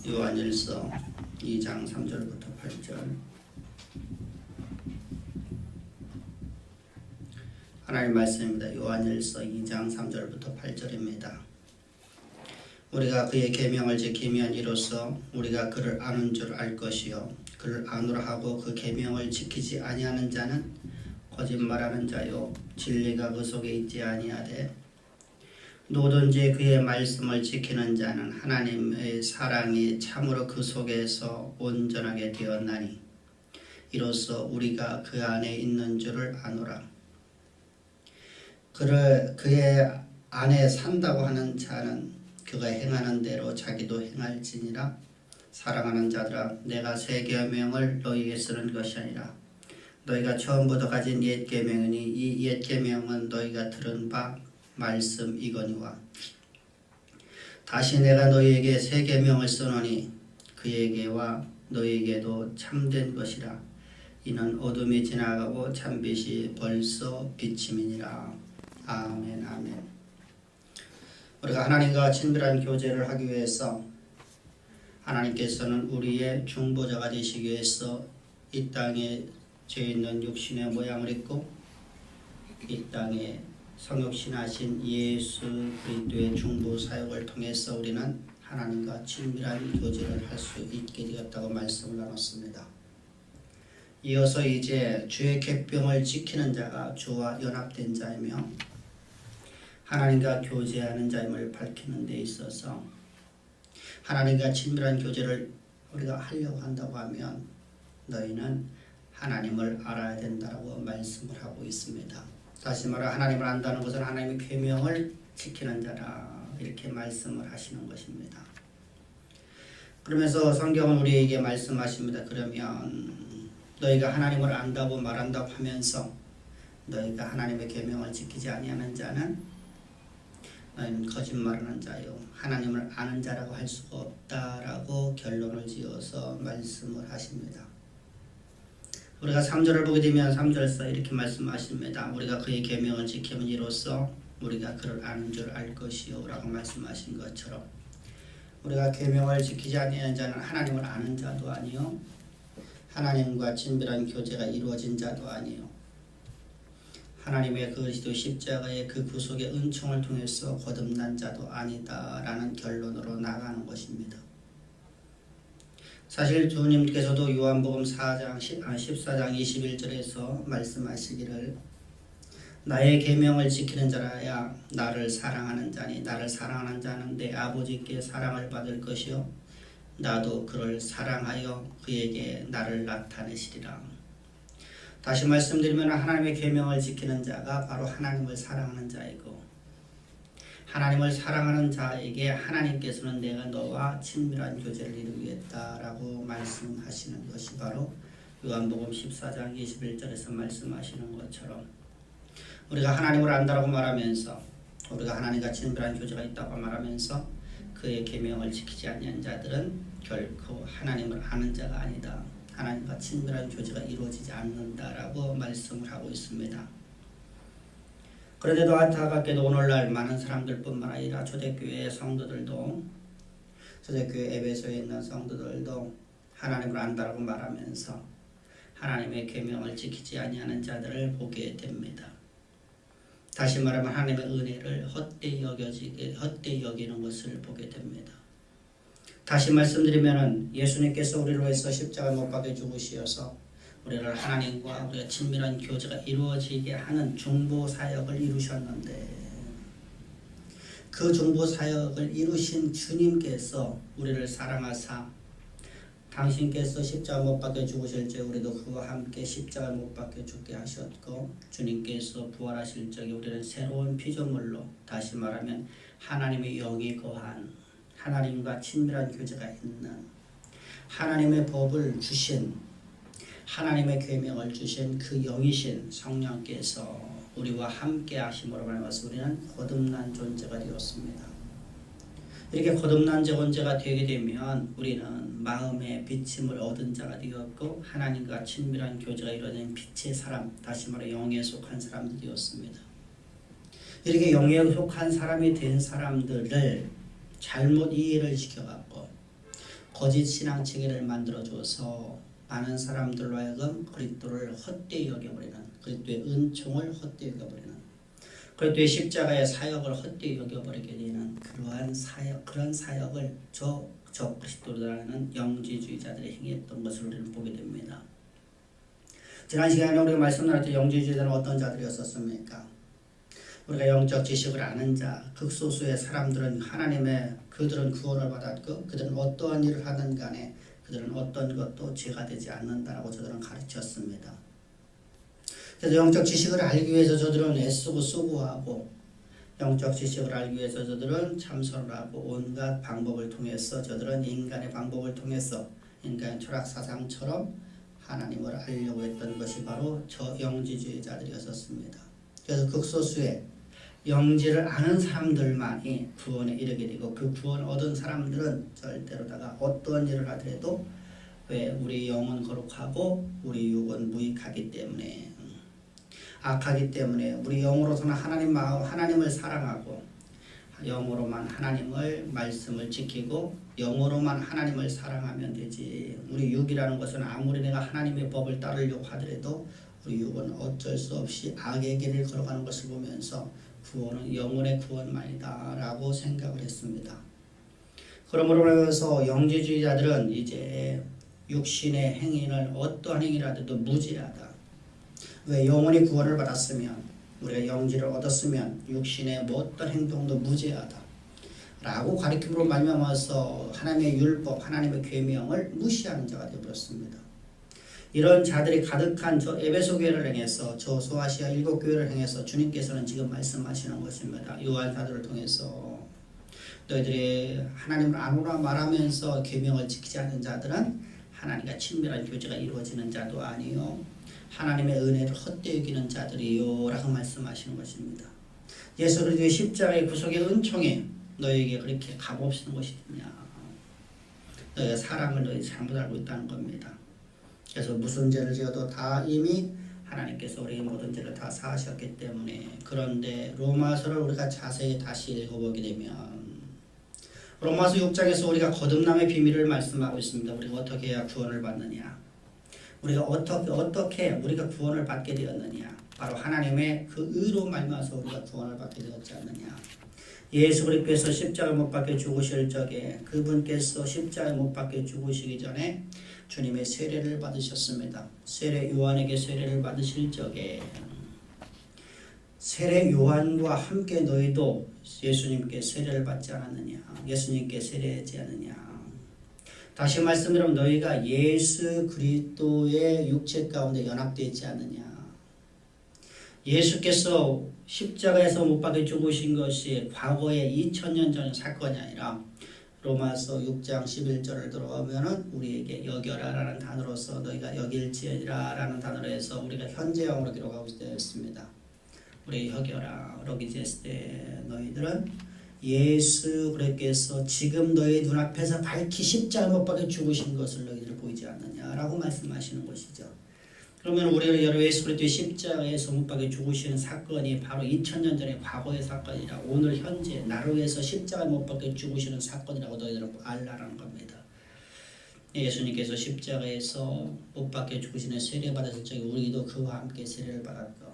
요한일서 2장 3절부터 8절. 하나님 말씀입니다. 요한일서 2장 3절부터 8절입니다. 우리가 그의 계명을 지키면 이로써 우리가 그를 아는 줄 알 것이요 그를 아노라 하고 그 계명을 지키지 아니하는 자는 거짓말하는 자요 진리가 그 속에 있지 아니하되 누구든지 그의 말씀을 지키는 자는 하나님의 사랑이 참으로 그 속에서 온전하게 되었나니 이로써 우리가 그 안에 있는 줄을 아노라. 그의 안에 산다고 하는 자는 그가 행하는 대로 자기도 행할지니라. 사랑하는 자들아, 내가 새 계명을 너희에게 쓰는 것이 아니라 너희가 처음부터 가진 옛 계명이니 이 옛 계명은 너희가 들은 바 말씀이거니와 다시 내가 너희에게 새 계명을 쓰노니 그에게와 너희에게도 참된 것이라. 이는 어둠이 지나가고 참빛이 벌써 비침이니라. 아멘. 아멘. 우리가 하나님과 친밀한 교제를 하기 위해서 하나님께서는 우리의 중보자가 되시기 위해서 이 땅에 죄 있는 육신의 모양을 입고 이 땅에 성육신하신 예수 그리스도의 중보 사역을 통해서 우리는 하나님과 친밀한 교제를 할 수 있게 되었다고 말씀을 나눴습니다. 이어서 이제 주의 계명을 지키는 자가 주와 연합된 자이며 하나님과 교제하는 자임을 밝히는 데 있어서 하나님과 친밀한 교제를 우리가 하려고 한다고 하면 너희는 하나님을 알아야 된다고 말씀을 하고 있습니다. 다시 말해 하나님을 안다는 것은 하나님의 계명을 지키는 자라 이렇게 말씀을 하시는 것입니다. 그러면서 성경은 우리에게 말씀하십니다. 그러면 너희가 하나님을 안다고 말한다고 하면서 너희가 하나님의 계명을 지키지 아니하는 자는 너희는 거짓말하는 자요 하나님을 아는 자라고 할 수가 없다라고 결론을 지어서 말씀을 하십니다. 우리가 3절을 보게 되면 3절에서 이렇게 말씀하십니다. 우리가 그의 계명을 지키면 이로써 우리가 그를 아는 줄 알 것이요 라고 말씀하신 것처럼 우리가 계명을 지키지 아니하는 자는 하나님을 아는 자도 아니요 하나님과 친밀한 교제가 이루어진 자도 아니요 하나님의 그리스도 십자가의 그 구속의 은총을 통해서 거듭난 자도 아니다라는 결론으로 나가는 것입니다. 사실 주님께서도 요한복음 14장 21절에서 말씀하시기를 나의 계명을 지키는 자라야 나를 사랑하는 자니 나를 사랑하는 자는 내 아버지께 사랑을 받을 것이요 나도 그를 사랑하여 그에게 나를 나타내시리라. 다시 말씀드리면 하나님의 계명을 지키는 자가 바로 하나님을 사랑하는 자이고 하나님을 사랑하는 자에게 하나님께서는 내가 너와 친밀한 교제를 이루겠다라고 말씀하시는 것이 바로 요한복음 14장 21절에서 말씀하시는 것처럼 우리가 하나님을 안다라고 말하면서 우리가 하나님과 친밀한 교제가 있다고 말하면서 그의 계명을 지키지 않는 자들은 결코 하나님을 아는 자가 아니다. 하나님과 친밀한 교제가 이루어지지 않는다라고 말씀을 하고 있습니다. 그런데도 안타깝게도 오늘날 많은 사람들뿐만 아니라 초대교회 성도들도 초대교회 에베소에 있는 성도들도 하나님을 안다라고 말하면서 하나님의 계명을 지키지 아니하는 자들을 보게 됩니다. 다시 말하면 하나님의 은혜를 헛되이 여기는 것을 보게 됩니다. 다시 말씀드리면 예수님께서 우리를 위해서 십자가에 못 박혀 죽으시어서 우리를 하나님과 우리가 친밀한 교제가 이루어지게 하는 중보 사역을 이루셨는데 그 중보 사역을 이루신 주님께서 우리를 사랑하사 당신께서 십자가 못 박혀 죽으실 때 우리도 그와 함께 십자가 못 박혀 죽게 하셨고 주님께서 부활하실 적에 우리는 새로운 피조물로 다시 말하면 하나님의 영이 거한 하나님과 친밀한 교제가 있는 하나님의 법을 주신 하나님의 계명을 주신 그 영이신 성령께서 우리와 함께 하심으로 말미암아서 우리는 거듭난 존재가 되었습니다. 이렇게 거듭난 존재가 되게 되면 우리는 마음의 비침을 얻은 자가 되었고 하나님과 친밀한 교제가 이루어진 빛의 사람, 다시 말해 영에 속한 사람들이 되었습니다. 이렇게 영에 속한 사람이 된 사람들을 잘못 이해를 시켜갖고 거짓 신앙 체계를 만들어줘서 많은 사람들로 하여금 그리스도를 헛되이 여겨버리는, 그리스도의 은총을 헛되이 여겨버리는, 그리스도의 십자가의 사역을 헛되이 여겨버리게 되는 그런 사역을 저 그리스도라는 영지주의자들이 행했던 것을 우리는 보게 됩니다. 지난 시간에 우리가 말씀 나눴던 영지주의자는 어떤 자들이었었습니까? 우리가 영적 지식을 아는 자, 극소수의 사람들은 그들은 구원을 받았고 그들은 어떠한 일을 하든 간에 그들은 어떤 것도 죄가 되지 않는다라고 저들은 가르쳤습니다. 그래서 영적 지식을 알기 위해서 저들은 애쓰고 수고하고, 영적 지식을 알기 위해서 저들은 참선을 하고, 온갖 방법을 통해서 저들은 인간의 방법을 통해서 인간의 철학사상처럼 하나님을 알려고 했던 것이 바로 저 영지주의자들이었습니다. 그래서 극소수의 영지를 아는 사람들만이 구원에 이르게 되고, 그 구원을 얻은 사람들은 절대로다가 어떤 일을 하더라도 왜 우리 영은 거룩하고 우리 육은 무익하기 때문에, 악하기 때문에 우리 영으로서는 하나님을 사랑하고 영으로만 하나님을 말씀을 지키고 영으로만 하나님을 사랑하면 되지, 우리 육이라는 것은 아무리 내가 하나님의 법을 따르려고 하더라도 우리 육은 어쩔 수 없이 악의 길을 걸어가는 것을 보면서 구원은 영혼의 구원만이다 라고 생각을 했습니다. 그러므로 해서 영지주의자들은 이제 육신의 행위를 어떠한 행위라도 무죄하다. 왜? 영혼이 구원을 받았으면, 우리가 영지를 얻었으면 육신의 어떤 행동도 무죄하다 라고 가르침으로 말미암아서 하나님의 율법, 하나님의 계명을 무시하는 자가 되어버렸습니다. 이런 자들이 가득한 저 에베소 교회를 행해서, 저 소아시아 7교회를 행해서 주님께서는 지금 말씀하시는 것입니다. 요한사도를 통해서 너희들이 하나님을 아노라 말하면서 계명을 지키지 않는 자들은 하나님과 친밀한 교제가 이루어지는 자도 아니요 하나님의 은혜를 헛되이 여기는 자들이요 라고 말씀하시는 것입니다. 예수 그리스도의 십자가의 구속의 은총이 너희에게 그렇게 값없는 것이 되냐, 너희의 사랑을 너희 잘못 알고 있다는 겁니다. 그래서 무슨 죄를 지어도 다 이미 하나님께서 우리의 모든 죄를 다 사하셨기 때문에. 그런데 로마서를 우리가 자세히 다시 읽어보게 되면 로마서 6장에서 우리가 거듭남의 비밀을 말씀하고 있습니다. 우리가 어떻게 해야 구원을 받느냐, 우리가 어떻게 우리가 구원을 받게 되었느냐, 바로 하나님의 그 의로 말미암아서 우리가 구원을 받게 되었지 않느냐. 예수 그리스도께서 십자가에 못 박혀 죽으실 적에, 그분께서 십자가에 못 박혀 죽으시기 전에 주님의 세례를 받으셨습니다. 요한에게 세례를 받으실 적에 세례 요한과 함께 너희도 예수님께 세례를 받지 않았느냐, 예수님께 세례하지 않느냐. 다시 말씀드리면 너희가 예수 그리스도의 육체 가운데 연합되어 있지 않느냐. 예수께서 십자가에서 못 박혀 죽으신 것이 과거의 2000년 전 사건이 아니라 로마서 6장 11절을 들어가면은 우리에게 여겨라라는 단어로서 너희가 여길지어라 라는 단어로 해서 우리가 현재형으로 기록하고 있습니다. 우리 여겨라 그러기 했을 때 너희들은 예수 그리스도께서 지금 너희 눈앞에서 밝히 십자가 못 박혀 죽으신 것을 너희들 보이지 않느냐라고 말씀하시는 것이죠. 그러면 우리가 예수 그리스도의 십자가에서 못 박혀 죽으시는 사건이 바로 2000년 전의 과거의 사건이라 오늘 현재 나를 위해서 십자가에 못 박혀 죽으시는 사건이라고 너희들은 알라라는 겁니다. 예수님께서 십자가에서 못 박혀 죽으시는 세례 받았을 적에 우리도 그와 함께 세례를 받았고,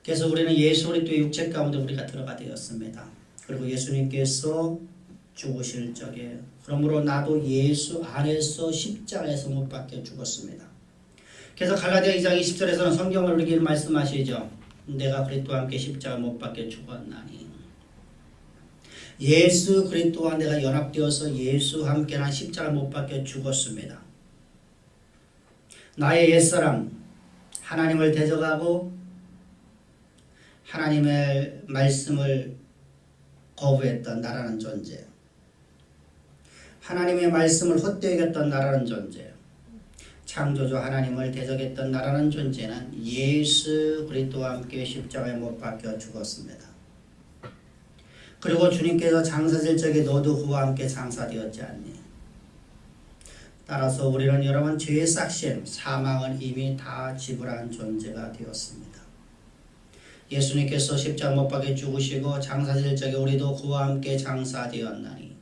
그래서 우리는 예수 그리스도의 육체 가운데 우리가 들어가 되었습니다. 그리고 예수님께서 죽으실 적에 그러므로 나도 예수 안에서 십자가에서 못 박혀 죽었습니다. 그래서 갈라디아 2장 20절에서는 성경을 우리에게 말씀하시죠. 내가 그리스도와 함께 십자가 못 박혀 죽었나니. 예수 그리스도와 내가 연합되어서 예수와 함께는 십자가 못 박혀 죽었습니다. 나의 옛사람 하나님을 대적하고 하나님의 말씀을 거부했던 나라는 존재, 하나님의 말씀을 헛되이 여겼던 나라는 존재, 창조주 하나님을 대적했던 나라는 존재는 예수 그리스도와 함께 십자가에 못 박혀 죽었습니다. 그리고 주님께서 장사질 적에 너도 그와 함께 장사되었지 않니? 따라서 우리는 여러분 죄의 삭심, 사망은 이미 다 지불한 존재가 되었습니다. 예수님께서 십자가 못 박혀 죽으시고 장사될 적에 우리도 그와 함께 장사되었나니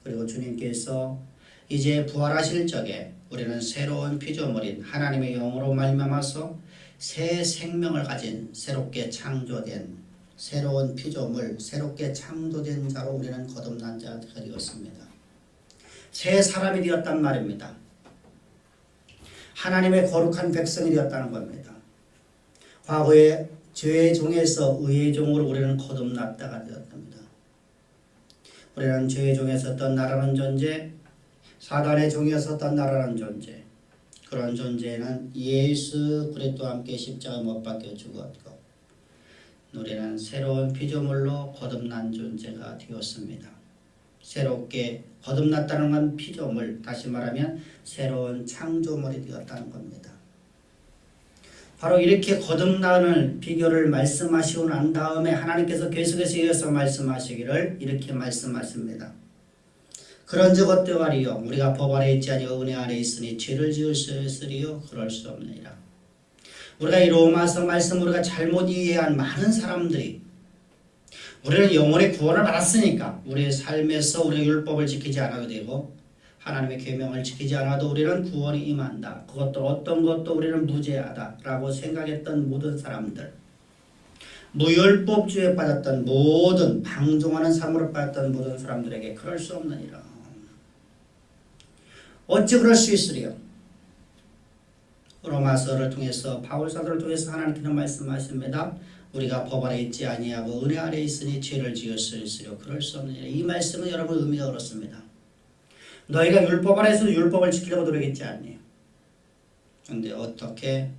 그리고 주님께서 이제 부활하실 적에 우리는 새로운 피조물인 하나님의 영으로 말미암아서 새 생명을 가진 새롭게 창조된 새로운 피조물, 새롭게 창조된 자로 우리는 거듭난 자가 되었습니다. 새 사람이 되었단 말입니다. 하나님의 거룩한 백성이 되었다는 겁니다. 과거에 죄의 종에서 의의 종으로 우리는 거듭났다가 되었답니다. 우리는 죄의 종이었었던 나라는 존재, 사단의 종이었었던 나라는 존재, 그런 존재는 예수 그리스도와 함께 십자가에 못 박혀 죽었고 우리는 새로운 피조물로 거듭난 존재가 되었습니다. 새롭게 거듭났다는 건 피조물, 다시 말하면 새로운 창조물이 되었다는 겁니다. 바로 이렇게 거듭나는 비결을 말씀하시고 난 다음에 하나님께서 계속해서 이어서 말씀하시기를 이렇게 말씀하십니다. 그런즉 어떠하리요? 우리가 법 아래 있지 아니하고 은혜 아래 있으니 죄를 지을 수 있으리요? 그럴 수 없느니라. 우리가 이 로마서 말씀 우리가 잘못 이해한 많은 사람들이 우리는 영혼의 구원을 받았으니까 우리의 삶에서 우리의 율법을 지키지 않아도 되고 하나님의 계명을 지키지 않아도 우리는 구원이 임한다. 그것도 어떤 것도 우리는 무죄하다라고 생각했던 모든 사람들, 무율법주의에 빠졌던 모든 방종하는 삶으로 빠졌던 모든 사람들에게 그럴 수 없느니라. 어찌 그럴 수 있으리요? 로마서를 통해서 바울사도를 통해서 하나님께서 말씀하십니다. 우리가 법 아래 있지 아니하고 은혜 아래 있으니 죄를 지을 수 있으려 그럴 수 없느니라. 이 말씀은 여러분 의미가 그렇습니다. 너희가 율법 아래서 율법을 지키려고 노력했지 않니? 그런데 어떻게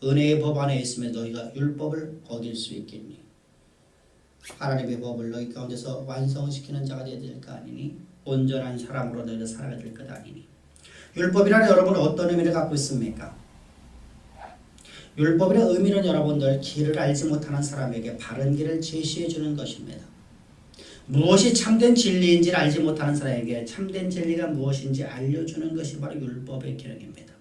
은혜의 법 안에 있으면 너희가 율법을 어길 수 있겠니? 하나님의 법을 너희 가운데서 완성시키는 자가 되어야 될 거 아니니? 온전한 사람으로 너희가 살아야 될 것 아니니? 율법이라는 여러분은 어떤 의미를 갖고 있습니까? 율법이라는 의미는 여러분들 길을 알지 못하는 사람에게 바른 길을 제시해 주는 것입니다. 무엇이 참된 진리인지를 알지 못하는 사람에게 참된 진리가 무엇인지 알려주는 것이 바로 율법의 기능입니다.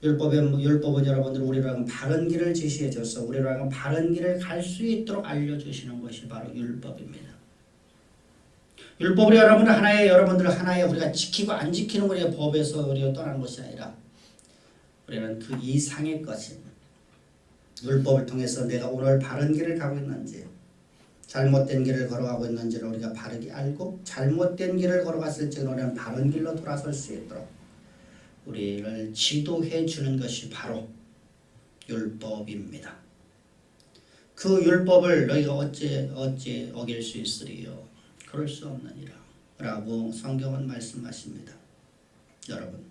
율법은 여러분들 우리랑 바른 길을 제시해 줘서 우리랑 바른 길을 갈 수 있도록 알려주시는 것이 바로 율법입니다. 율법이 여러분들 하나의 우리가 지키고 안 지키는 우리의 법에서 우리가 떠나는 것이 아니라 우리는 그 이상의 것인 율법을 통해서 내가 오늘 바른 길을 가고 있는지 잘못된 길을 걸어가고 있는지를 우리가 바르게 알고 잘못된 길을 걸어갔을 때 우리는 바른 길로 돌아설 수 있도록 우리를 지도해 주는 것이 바로 율법입니다. 그 율법을 너희가 어찌 어길 수 있으리요? 그럴 수 없느니라 라고 성경은 말씀하십니다. 여러분,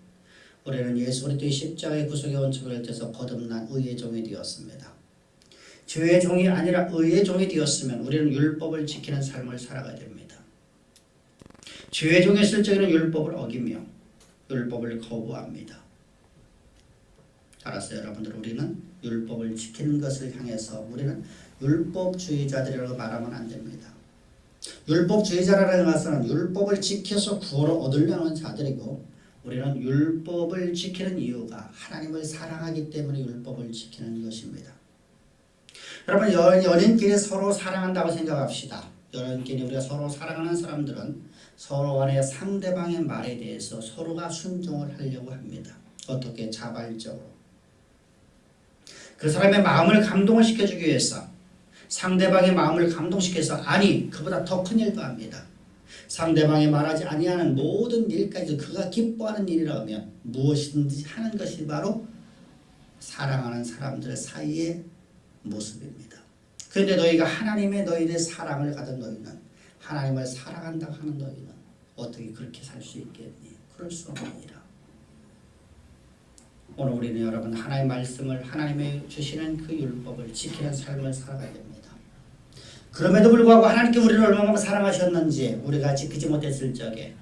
우리는 예수 그리스도의 십자가의 구속의 원칙을 떼서 거듭난 의의 종이 되었습니다. 죄의 종이 아니라 의의 종이 되었으면 우리는 율법을 지키는 삶을 살아가야 됩니다. 죄의 종이 있을 적에는 율법을 어기며 율법을 거부합니다. 알았어요, 여러분들. 우리는 율법을 지키는 것을 향해서 우리는 율법주의자들이라고 말하면 안 됩니다. 율법주의자라는 것은 율법을 지켜서 구원을 얻으려는 자들이고 우리는 율법을 지키는 이유가 하나님을 사랑하기 때문에 율법을 지키는 것입니다. 여러분, 연인끼리 서로 사랑한다고 생각합시다. 연인끼리 우리가 서로 사랑하는 사람들은 서로 간의 상대방의 말에 대해서 서로가 순종을 하려고 합니다. 어떻게? 자발적으로. 그 사람의 마음을 감동을 시켜주기 위해서 상대방의 마음을 감동시켜서 아니 그보다 더 큰 일도 합니다. 상대방이 말하지 아니하는 모든 일까지 그가 기뻐하는 일이라면 무엇인지 하는 것이 바로 사랑하는 사람들 사이의 모습입니다. 그런데 너희가 하나님의 너희의 사랑을 가진 너희는 하나님을 사랑한다고 하는 너희는 어떻게 그렇게 살 수 있겠니? 그럴 수 없느니라. 오늘 우리는 여러분 하나님의 말씀을 하나님의 주시는 그 율법을 지키는 삶을 살아가야 됩니다. 그럼에도 불구하고 하나님께 우리를 얼마나 사랑하셨는지 우리가 지키지 못했을 적에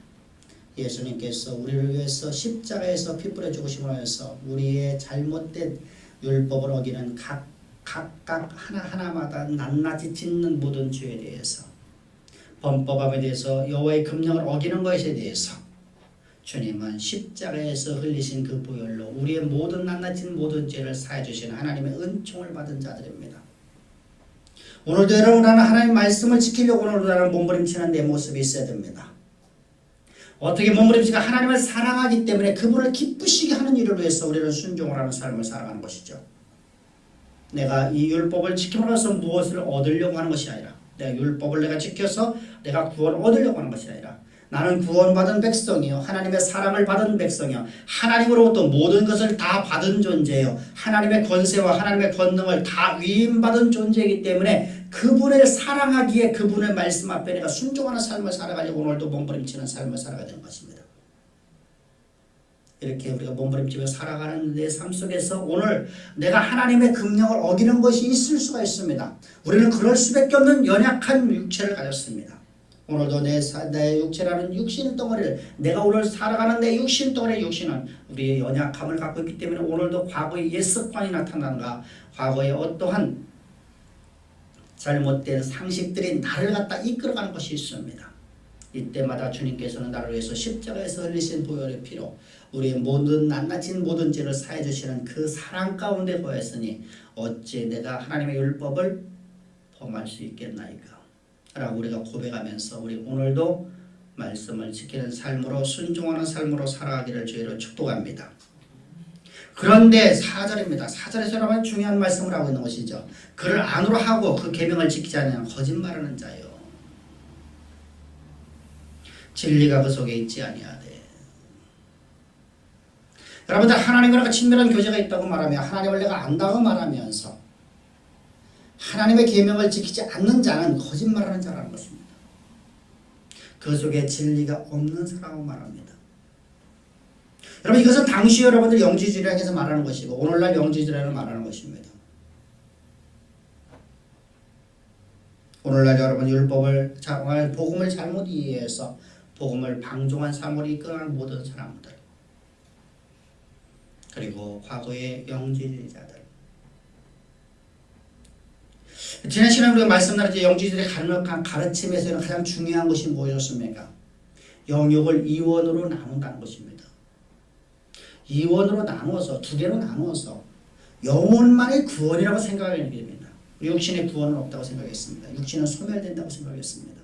예수님께서 우리를 위해서 십자가에서 피 뿌려 죽으심으로 해서 우리의 잘못된 율법을 어기는 각각 하나하나마다 낱낱이 짓는 모든 죄에 대해서 범법함에 대해서 여호와의 금령을 어기는 것에 대해서 주님은 십자가에서 흘리신 그 보혈로 우리의 모든 낱낱은 모든 죄를 사해 주신 하나님의 은총을 받은 자들입니다. 오늘도 여러분 하나님의 말씀을 지키려고 오늘도 나는 몸부림치는 내 모습이 있어야 됩니다. 어떻게 몸부림치가 하나님을 사랑하기 때문에 그분을 기쁘시게 하는 일을 위해서 우리는 순종을 하는 삶을 살아가는 것이죠. 내가 이 율법을 지킴으로써 무엇을 얻으려고 하는 것이 아니라 내가 율법을 내가 지켜서 내가 구원을 얻으려고 하는 것이 아니라 나는 구원받은 백성이요 하나님의 사랑을 받은 백성이요 하나님으로부터 모든 것을 다 받은 존재예요. 하나님의 권세와 하나님의 권능을 다 위임받은 존재이기 때문에 그분을 사랑하기에 그분의 말씀 앞에 내가 순종하는 삶을 살아가려고 오늘도 몸부림치는 삶을 살아가야 되는 것입니다. 이렇게 우리가 몸부림치며 살아가는 내 삶 속에서 오늘 내가 하나님의 금령을 어기는 것이 있을 수가 있습니다. 우리는 그럴 수밖에 없는 연약한 육체를 가졌습니다. 오늘도 내 육체라는 육신 덩어리를 내가 오늘 살아가는 내 육신 덩어리의 육신은 우리의 연약함을 갖고 있기 때문에 오늘도 과거의 옛 습관이 나타나는가 과거의 어떠한 잘못된 상식들이 나를 갖다 이끌어가는 것이 있습니다. 이때마다 주님께서는 나를 위해서 십자가에서 흘리신 보혈의 피로 우리의 모든 낱낱은 모든 죄를 사해 주시는 그 사랑 가운데 거했으니 어찌 내가 하나님의 율법을 범할 수 있겠나이까 라고 우리가 고백하면서 우리 오늘도 말씀을 지키는 삶으로 순종하는 삶으로 살아가기를 주의로 축복합니다. 그런데 4절입니다. 4절에서 여러분 중요한 말씀을 하고 있는 것이죠. 그를 안으로 하고 그 계명을 지키지 않으면 거짓말하는 자요. 진리가 그 속에 있지 아니하되. 여러분들 하나님과 친밀한 교제가 있다고 말하며 하나님을 내가 안다고 말하면서 하나님의 계명을 지키지 않는 자는 거짓말하는 자라는 것입니다. 그 속에 진리가 없는 사람을 말합니다. 여러분 이것은 당시 여러분들 영지주의라고 해서 말하는 것이고 오늘날 영지주의라고 말하는 것입니다. 오늘날 여러분 율법을 복음을 잘못 이해해서 복음을 방종한 삶으로 이끌어가는 모든 사람들 그리고 과거의 영지주의자들 지난 시간에 우리가 말씀 나눴죠. 영지주의의 강력한 가르침에서는 가장 중요한 것이 무엇이었습니까? 영역을 이원으로 나눈다는 것입니다. 이원으로 나누어서 두 개로 나누어서 영혼만의 구원이라고 생각하게 됩니다. 육신의 구원은 없다고 생각했습니다. 육신은 소멸된다고 생각했습니다.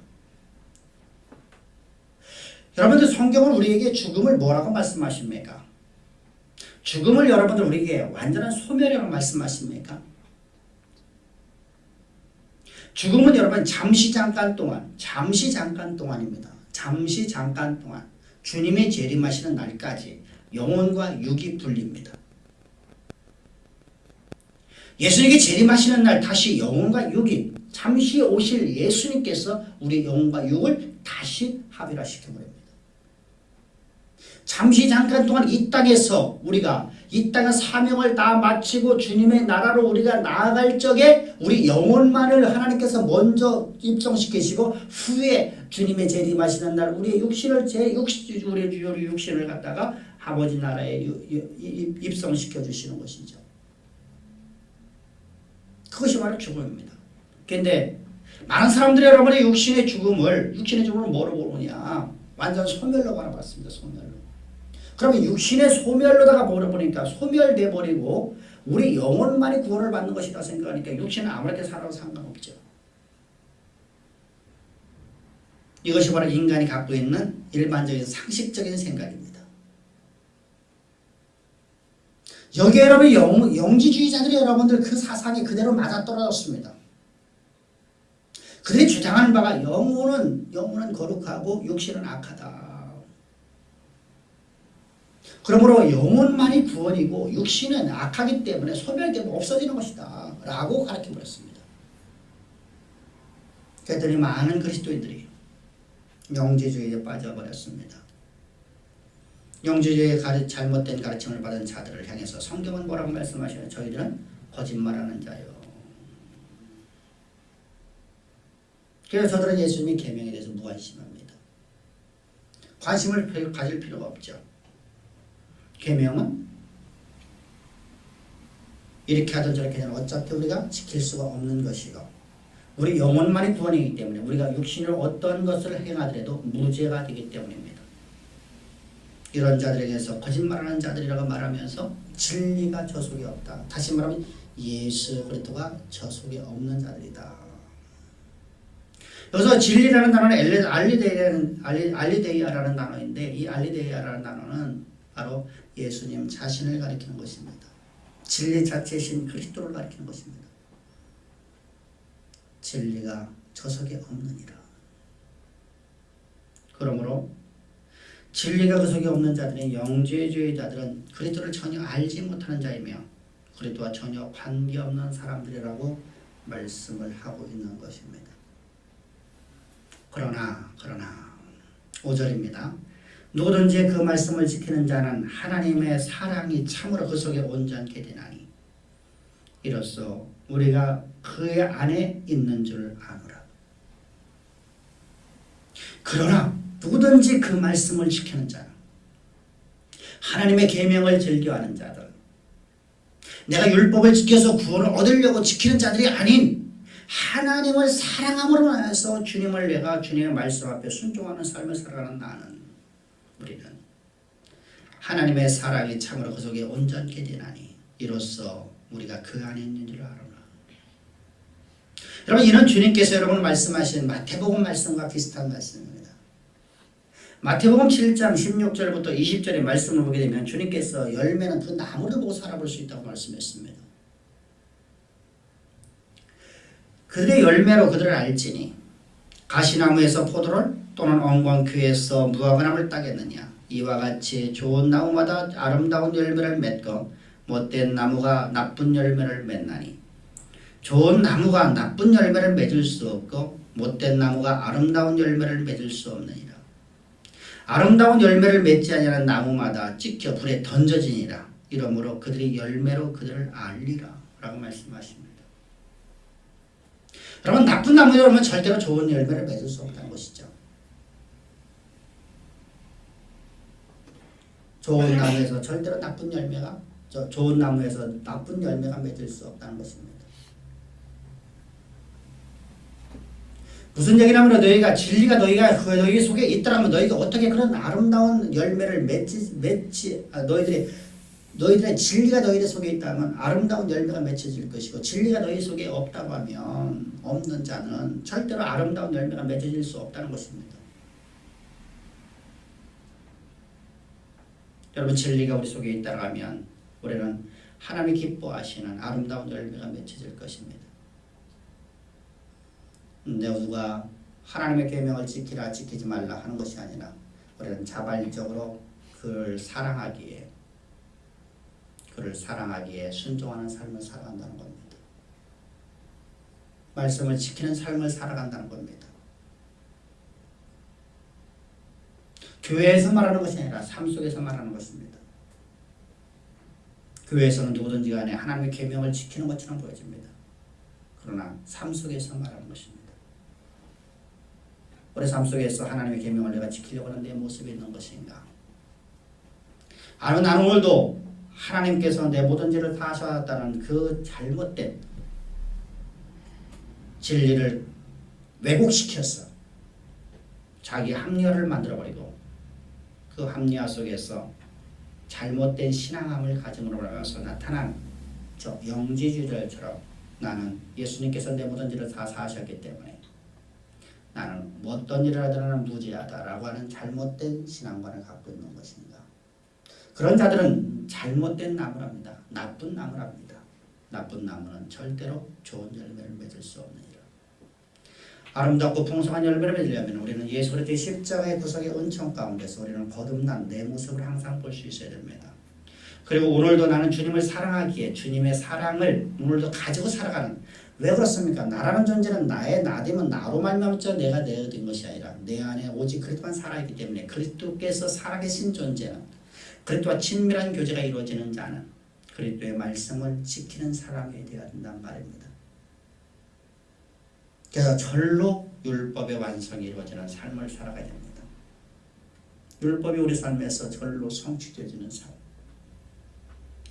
여러분들 성경은 우리에게 죽음을 뭐라고 말씀하십니까? 죽음을 여러분들 우리에게 완전한 소멸이라고 말씀하십니까? 죽음은 여러분 잠시 잠깐 동안입니다. 잠시 잠깐 동안 주님의 재림하시는 날까지 영혼과 육이 분립니다. 예수님께 재림하시는 날 다시 영혼과 육이 잠시 오실 예수님께서 우리 영혼과 육을 다시 합일화시켜버립니다. 잠시 잠깐 동안 이 땅에서 우리가 이 땅의 사명을 다 마치고 주님의 나라로 우리가 나아갈 적에 우리 영혼만을 하나님께서 먼저 입성시키시고 후에 주님의 재림하시는 날 우리의 육신을 우리 육신을 갖다가 아버지 나라에 입성시켜 주시는 것이죠. 그것이 바로 죽음입니다. 그런데 많은 사람들이 여러분의 육신의 죽음을 뭐로 보느냐? 완전 소멸로 바라봤습니다. 소멸로. 그러면 육신의 소멸로다가 보니까 소멸돼 버리고 우리 영혼만이 구원을 받는 것이다 생각하니까 육신은 아무렇게 살아도 상관없죠. 이것이 바로 인간이 갖고 있는 일반적인 상식적인 생각입니다. 여기에 여러분 영지주의자들이 여러분들 그 사상이 그대로 맞아떨어졌습니다. 그들이 주장하는 바가 영혼은 거룩하고 육신은 악하다. 그러므로 영혼만이 구원이고 육신은 악하기 때문에 소멸되고 없어지는 것이다 라고 가르쳐버렸습니다. 그랬더니 많은 그리스도인들이 영지주의에 빠져버렸습니다. 영지주의의 잘못된 가르침을 받은 자들을 향해서 성경은 뭐라고 말씀하시나요? 저희들은 거짓말하는 자요. 그래서 저들은 예수님의 계명에 대해서 무관심합니다. 관심을 가질 필요가 없죠. 계명은 이렇게 하든 저렇게 하든 어차피 우리가 지킬 수가 없는 것이고 우리 영혼만이 구원이기 때문에 우리가 육신을 어떤 것을 행하더라도 무죄가 되기 때문입니다. 이런 자들에게서 거짓말하는 자들이라고 말하면서 진리가 저 속에 없다. 다시 말하면 예수 그리스도가 저 속에 없는 자들이다. 여기서 진리라는 단어는 알리데이아라는 단어인데, 이 알리데이아라는 단어는 바로 예수님 자신을 가리키는 것입니다. 진리 자체이신 그리스도를 가리키는 것입니다. 진리가 저 속에 없느니라. 그러므로 진리가 그 속에 없는 자들은 영죄주의자들은 그리스도를 전혀 알지 못하는 자이며 그리스도와 전혀 관계없는 사람들이라고 말씀을 하고 있는 것입니다. 그러나 5절입니다. 누구든지 그 말씀을 지키는 자는 하나님의 사랑이 참으로 그 속에 온전케 되나니 이로써 우리가 그의 안에 있는 줄 아노라. 그러나 누구든지 그 말씀을 지키는 자는 하나님의 계명을 즐겨하는 자들, 내가 율법을 지켜서 구원을 얻으려고 지키는 자들이 아닌 하나님을 사랑함으로 인해서 주님의 말씀 앞에 순종하는 삶을 살아가는 나는, 우리는 하나님의 사랑이 참으로 그 속에 온전케 되나니 이로써 우리가 그 안에 있는 줄 알아라. 여러분, 이는 주님께서 여러분을 말씀하신 마태복음 말씀과 비슷한 말씀입니다. 마태복음 7장 16절부터 20절의 말씀을 보게 되면 주님께서 열매는 그 나무를 보고 살아볼 수 있다고 말씀했습니다. 그들의 열매로 그들을 알지니 가시나무에서 포도를 또는 엉겅퀴에서 무화과나무를 따겠느냐. 이와 같이 좋은 나무마다 아름다운 열매를 맺고 못된 나무가 나쁜 열매를 맺나니 좋은 나무가 나쁜 열매를 맺을 수 없고 못된 나무가 아름다운 열매를 맺을 수 없느니라. 아름다운 열매를 맺지 아니하는 나무마다 찍혀 불에 던져지니라. 이러므로 그들이 열매로 그들을 알리라 라고 말씀하십니다. 여러분, 나쁜 나무라면 절대로 좋은 열매를 맺을 수 없다는 것이죠. 좋은 나무에서 절대로 좋은 나무에서 나쁜 열매가 맺을 수 없다는 것입니다. 무슨 얘기냐면 너희가 진리가 너희 속에 있더라면 너희가 어떻게 그런 아름다운 열매를 너희들의 진리가 너희들 속에 있다면 아름다운 열매가 맺혀질 것이고, 진리가 너희 속에 없다고 하면 없는 자는 절대로 아름다운 열매가 맺어질 수 없다는 것입니다. 여러분, 진리가 우리 속에 있다고 하면 우리는 하나님이 기뻐하시는 아름다운 열매가 맺혀질 것입니다. 누가 하나님의 계명을 지키라 지키지 말라 하는 것이 아니라 우리는 자발적으로 그를 사랑하기에 순종하는 삶을 살아간다는 겁니다. 말씀을 지키는 삶을 살아간다는 겁니다. 교회에서 말하는 것이 아니라 삶 속에서 말하는 것입니다. 교회에서는 누구든지 간에 하나님의 계명을 지키는 것처럼 보여집니다. 그러나 삶 속에서 말하는 것입니다. 우리 삶 속에서 하나님의 계명을 내가 지키려고 하는 내 모습이 있는 것인가? 나는 오늘도 하나님께서 내 모든 죄를 다 하셨다는 그 잘못된 진리를 왜곡시켜서 자기 합리화를 만들어버리고 그 합리화 속에서 잘못된 신앙함을 가짐으로 인해서 나타난 저 영지주의자처럼 나는 예수님께서 내 모든 죄를 다 사하셨기 때문에 나는 어떤 일을 하더라도 무죄하다라고 하는 잘못된 신앙관을 갖고 있는 것인가? 그런 자들은 잘못된 나무랍니다. 나쁜 나무랍니다. 나쁜 나무는 절대로 좋은 열매를 맺을 수 없느니라. 아름답고 풍성한 열매를 맺으려면 우리는 예수 그리스도의 십자가의 구속의 은총 가운데서 우리는 거듭난 내 모습을 항상 볼 수 있어야 됩니다. 그리고 오늘도 나는 주님을 사랑하기에 주님의 사랑을 오늘도 가지고 살아가는, 왜 그렇습니까? 나라는 존재는 나 되면 나로 말미암아 내가 된 것이 아니라 내 안에 오직 그리스도만 살아있기 때문에 그리스도께서 살아계신 존재는, 그리스도와 친밀한 교제가 이루어지는 자는 그리스도의 말씀을 지키는 사람이 되어야 된단 말입니다. 그래서 절로 율법의 완성이 이루어지는 삶을 살아가야 됩니다. 율법이 우리 삶에서 절로 성취되어지는 삶,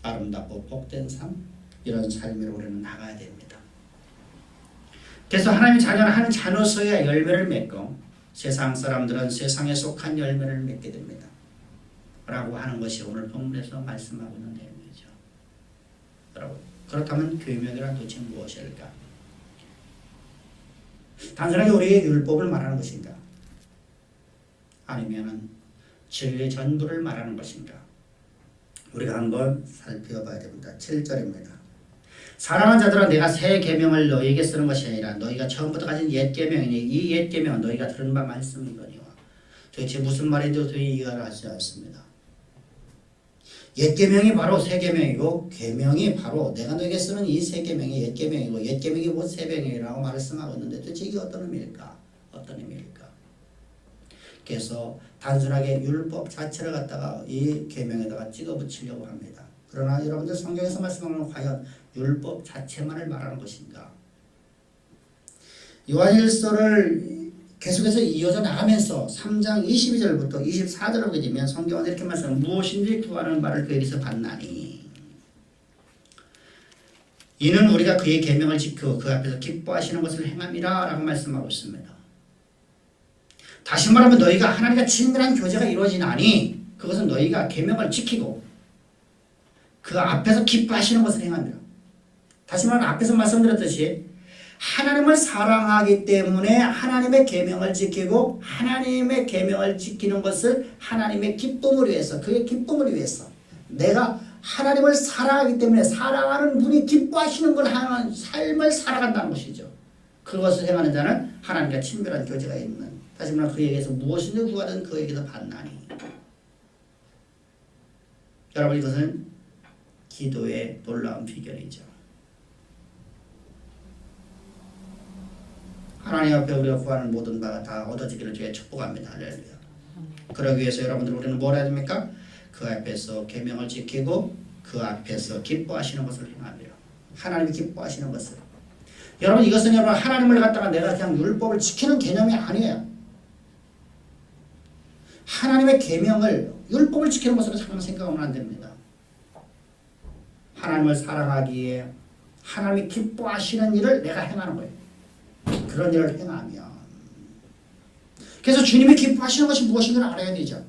아름답고 복된 삶, 이런 삶으로 우리는 나가야 됩니다. 그래서 하나님의 자녀는 한 자녀서야 열매를 맺고 세상 사람들은 세상에 속한 열매를 맺게 됩니다. 라고 하는 것이 오늘 본문에서 말씀하고 있는 내용이죠. 여러분, 그렇다면 계명이란 도대체 무엇일까? 단순하게 우리의 율법을 말하는 것인가? 아니면 진리 전부를 말하는 것인가? 우리가 한번 살펴봐야 됩니다. 7절입니다. 사랑하는 자들아, 내가 새 계명을 너희에게 쓰는 것이 아니라 너희가 처음부터 가진 옛 계명이니 이 옛 계명은 너희가 들은 바 말씀이거니와. 도대체 무슨 말인지 도저히 이해가 하지 않습니다. 옛 계명이 바로 새 계명이고 계명이 바로 내가 너에게 쓰는 이 새 계명이 옛 계명이고 옛 계명이 곧 새 계명이라고 말씀하고 있는데 도대체 이게 어떤 의미일까? 어떤 의미일까? 그래서 단순하게 율법 자체를 갖다가 이 계명에다가 찍어 붙이려고 합니다. 그러나 여러분들 성경에서 말씀하는 과연 율법 자체만을 말하는 것인가? 요한일서를 계속해서 이어져 나가면서 3장 22절부터 24절을 보게 되면 성경은 이렇게 말씀합니다. 무엇인지 구하는 바를 그에게서 받나니 이는 우리가 그의 계명을 지켜 그 앞에서 기뻐하시는 것을 행함이라 라고 말씀하고 있습니다. 다시 말하면 너희가 하나님과 친밀한 교제가 이루어지나니 그것은 너희가 계명을 지키고 그 앞에서 기뻐하시는 것을 행함이라. 다시 말하면 앞에서 말씀드렸듯이 하나님을 사랑하기 때문에 하나님의 계명을 지키고 하나님의 계명을 지키는 것을 하나님의 기쁨을 위해서 그의 기쁨을 위해서 내가 하나님을 사랑하기 때문에 사랑하는 분이 기뻐하시는 걸 하는 삶을 살아간다는 것이죠. 그것을 행하는 자는 하나님과 친밀한 교제가 있는 다시 말하면 그에게서 무엇이든 구하든 그에게서 받나니. 여러분 이것은 기도의 놀라운 비결이죠. 하나님 앞에 우리가 구하는 모든 바가 다 얻어지기를 주의 축복합니다. 할렐루야. 그러기 위해서 여러분들 우리는 뭘 해야 됩니까? 그 앞에서 계명을 지키고 그 앞에서 기뻐하시는 것을 행하며 하나님이 기뻐하시는 것을. 여러분 이것은 여러분 하나님을 갖다가 내가 그냥 율법을 지키는 개념이 아니에요. 하나님의 계명을 율법을 지키는 것으로 항상 생각하면 안 됩니다. 하나님을 사랑하기에 하나님이 기뻐하시는 일을 내가 행하는 거예요. 그런 일을 행하면 그래서 주님이 기뻐하시는 것이 무엇인지를 알아야 되죠.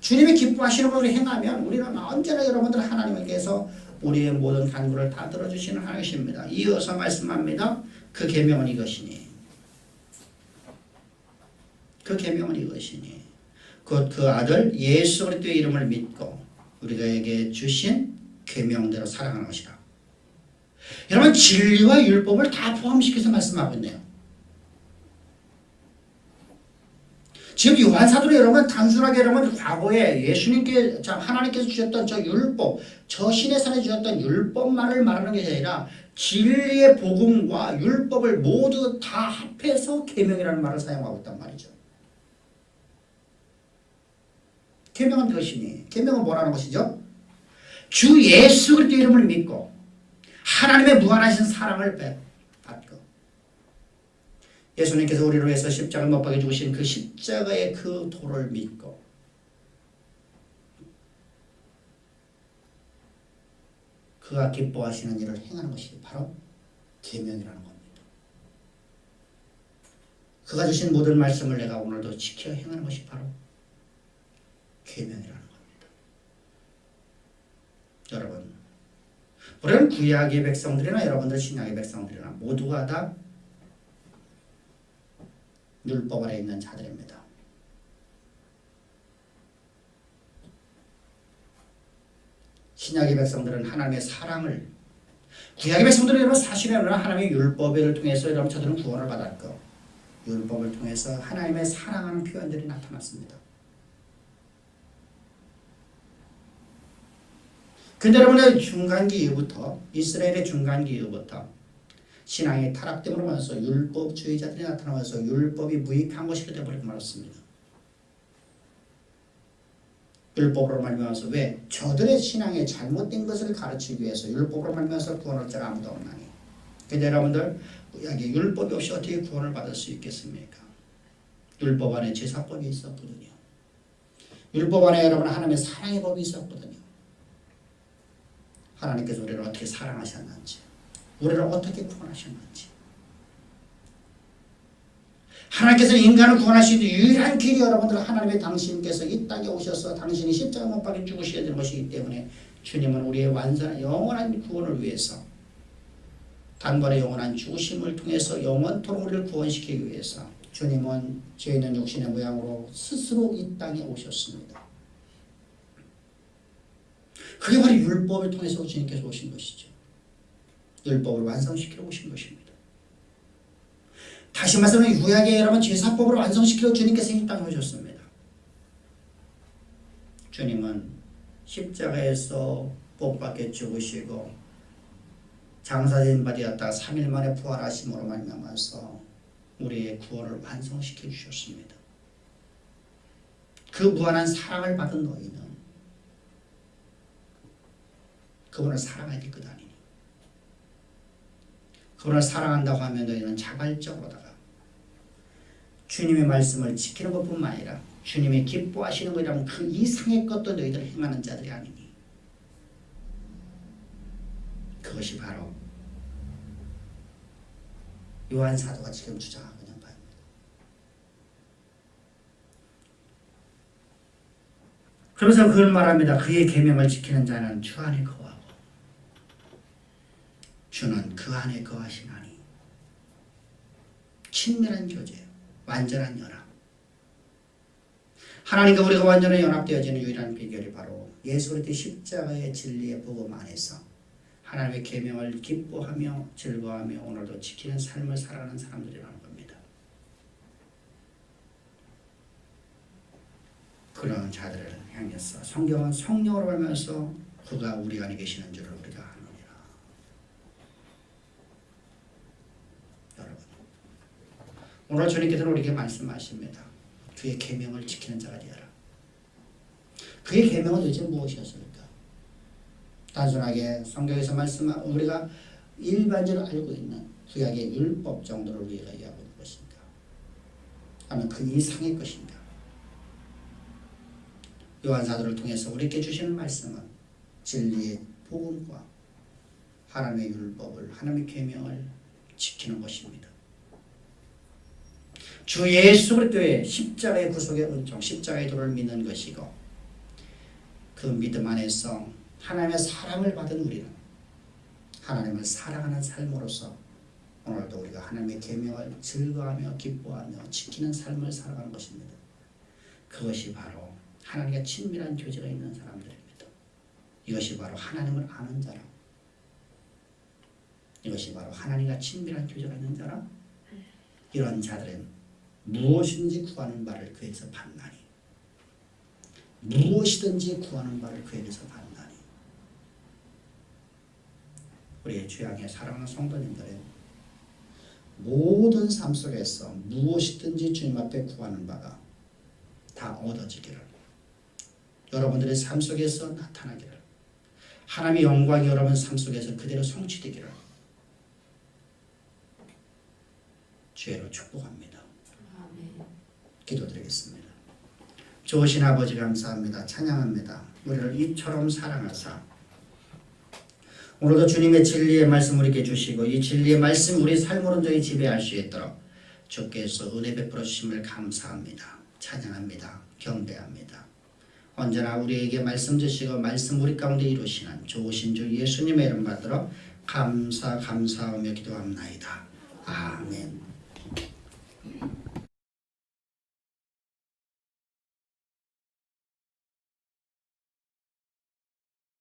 주님이 기뻐하시는 것을 행하면 우리는 언제나 여러분들 하나님께서 우리의 모든 간구를 다 들어주시는 하나님이십니다. 이어서 말씀합니다. 그 계명은 이것이니 그 계명은 이것이니 곧 그 아들 예수 그리스도의 이름을 믿고 우리에게 주신 계명대로 살아가는 것이다. 여러분 진리와 율법을 다 포함시켜서 말씀하고 있네요. 지금 요한 사도는 여러분 단순하게 여러분 과거에 예수님께 하나님께서 주셨던 저 율법, 저 신의 산에 주셨던 율법만을 말하는 게 아니라 진리의 복음과 율법을 모두 다 합해서 계명이라는 말을 사용하고 있단 말이죠. 계명은 그것이니 계명은 뭐라는 것이죠? 주 예수 그리스도 이름을 믿고 하나님의 무한하신 사랑을 받고 예수님께서 우리를 위해서 십자가를 못 박혀 죽으신 그 십자가의 그 도를 믿고 그가 기뻐하시는 일을 행하는 것이 바로 계명이라는 겁니다. 그가 주신 모든 말씀을 내가 오늘도 지켜 행하는 것이 바로 계명이라는 겁니다. 여러분 우리는 구약의 백성들이나 여러분들 신약의 백성들이나 모두가 다 율법 아래 있는 자들입니다. 신약의 백성들은 하나님의 사랑을 구약의 백성들은 여러분 사실은 하나님의 율법을 통해서 여러분 저들은 구원을 받았고 율법을 통해서 하나님의 사랑하는 표현들이 나타났습니다. 근데 여러분의 중간기 이후부터 이스라엘의 중간기 이후부터 신앙이 타락됨으로 말해서 율법주의자들이 나타나면서 율법이 무익한 것이 되어버리고 말았습니다. 율법으로 말미암아서 왜? 저들의 신앙에 잘못된 것을 가르치기 위해서 율법으로 말미암아서 구원할 자가 아무도 없나니. 근데 여러분들 여기 율법이 없이 어떻게 구원을 받을 수 있겠습니까? 율법 안에 제사법이 있었거든요. 율법 안에 여러분 하나님의 사랑의 법이 있었거든요. 하나님께서 우리를 어떻게 사랑하셨는지 우리를 어떻게 구원하셨는지 하나님께서 인간을 구원할 수 있는 유일한 길이 여러분들 하나님의 당신께서 이 땅에 오셔서 당신이 십자가 못 박혀 죽으셔야 되는 것이기 때문에 주님은 우리의 완전한 영원한 구원을 위해서 단번에 영원한 죽으심을 통해서 영원토록 우리를 구원시키기 위해서 주님은 죄 있는 육신의 모양으로 스스로 이 땅에 오셨습니다. 그게 바로 율법을 통해서 주님께서 오신 것이죠. 율법을 완성시키러 오신 것입니다. 다시 말하면 구약의 여러분 제사법을 완성시키러 주님께서 이 땅에 오셨습니다. 주님은 십자가에서 못 박혀 죽으시고 장사된 바 되었다가 3일 만에 부활하심으로 말미암아서 우리의 구원을 완성시켜 주셨습니다. 그 무한한 사랑을 받은 너희는 그분을 사랑해야 될 것 아니니. 그분을 사랑한다고 하면 너희는 자발적으로다가 주님의 말씀을 지키는 것뿐만 아니라 주님이 기뻐하시는 것이라면 그 이상의 것도 너희들 행하는 자들이 아니니. 그것이 바로 요한 사도가 지금 주장하고 있는 바입니다. 그러면서 그걸 말합니다. 그의 계명을 지키는 자는 주 안에 거하고 주는 그 안에 거하시나니. 친밀한 교제예요. 완전한 연합. 하나님과 우리가 완전히 연합되어지는 유일한 비결이 바로 예수 그리스도의 십자가의 진리의 복음 안에서 하나님의 계명을 기뻐하며 즐거워하며 오늘도 지키는 삶을 살아가는 사람들이라는 겁니다. 그런 자들을 향해서 성경은 성령으로 하면서 그가 우리 안에 계시는 줄을 우리가 아느니라. 여러분, 오늘 주님께서는 우리에게 말씀하십니다. 그의 계명을 지키는 자가 되어라. 그의 계명은 도대체 무엇이었습니까? 단순하게 성경에서 말씀한 우리가 일반적으로 알고 있는 구약의 율법 정도를 우리가 이해하고 있는 것인가? 아니면 그 이상의 것인가? 요한 사도를 통해서 우리에게 주시는 말씀은 진리의 복음과 하나님의 율법을, 하나님의 계명을 지키는 것입니다. 주 예수 그리스도의 십자가의 구속의 은총, 십자가의 도를 믿는 것이고 그 믿음 안에서 하나님의 사랑을 받은 우리는 하나님을 사랑하는 삶으로서 오늘도 우리가 하나님의 계명을 즐거워하며 기뻐하며 지키는 삶을 살아가는 것입니다. 그것이 바로 하나님과 친밀한 교제가 있는 사람들입니다. 이것이 바로 하나님을 아는 자라. 이것이 바로 하나님과 친밀한 교제가 있는 자라. 이런 자들은 무엇이든지 구하는 바를 그에서 받나니. 무엇이든지 구하는 바를 그에게서 받나니. 우리의 주양에 사랑하는 성도님들은 모든 삶 속에서 무엇이든지 주님 앞에 구하는 바가 다 얻어지기를, 여러분들의 삶 속에서 나타나기를, 하나님의 영광이 여러분 삶 속에서 그대로 성취되기를 주의로 축복합니다. 기도드리겠습니다. 좋으신 아버지 감사합니다. 찬양합니다. 우리를 이처럼 사랑하사 오늘도 주님의 진리의 말씀 우리에게 주시고 이 진리의 말씀 우리 삶으로 온전히 지배할 수 있도록 주께서 은혜 베풀어 주심을 감사합니다. 찬양합니다. 경배합니다. 언제나 우리에게 말씀 주시고 말씀 우리 가운데 이루시는 좋으신 주 예수님의 이름 받들어 감사하며 기도합나이다. 아멘.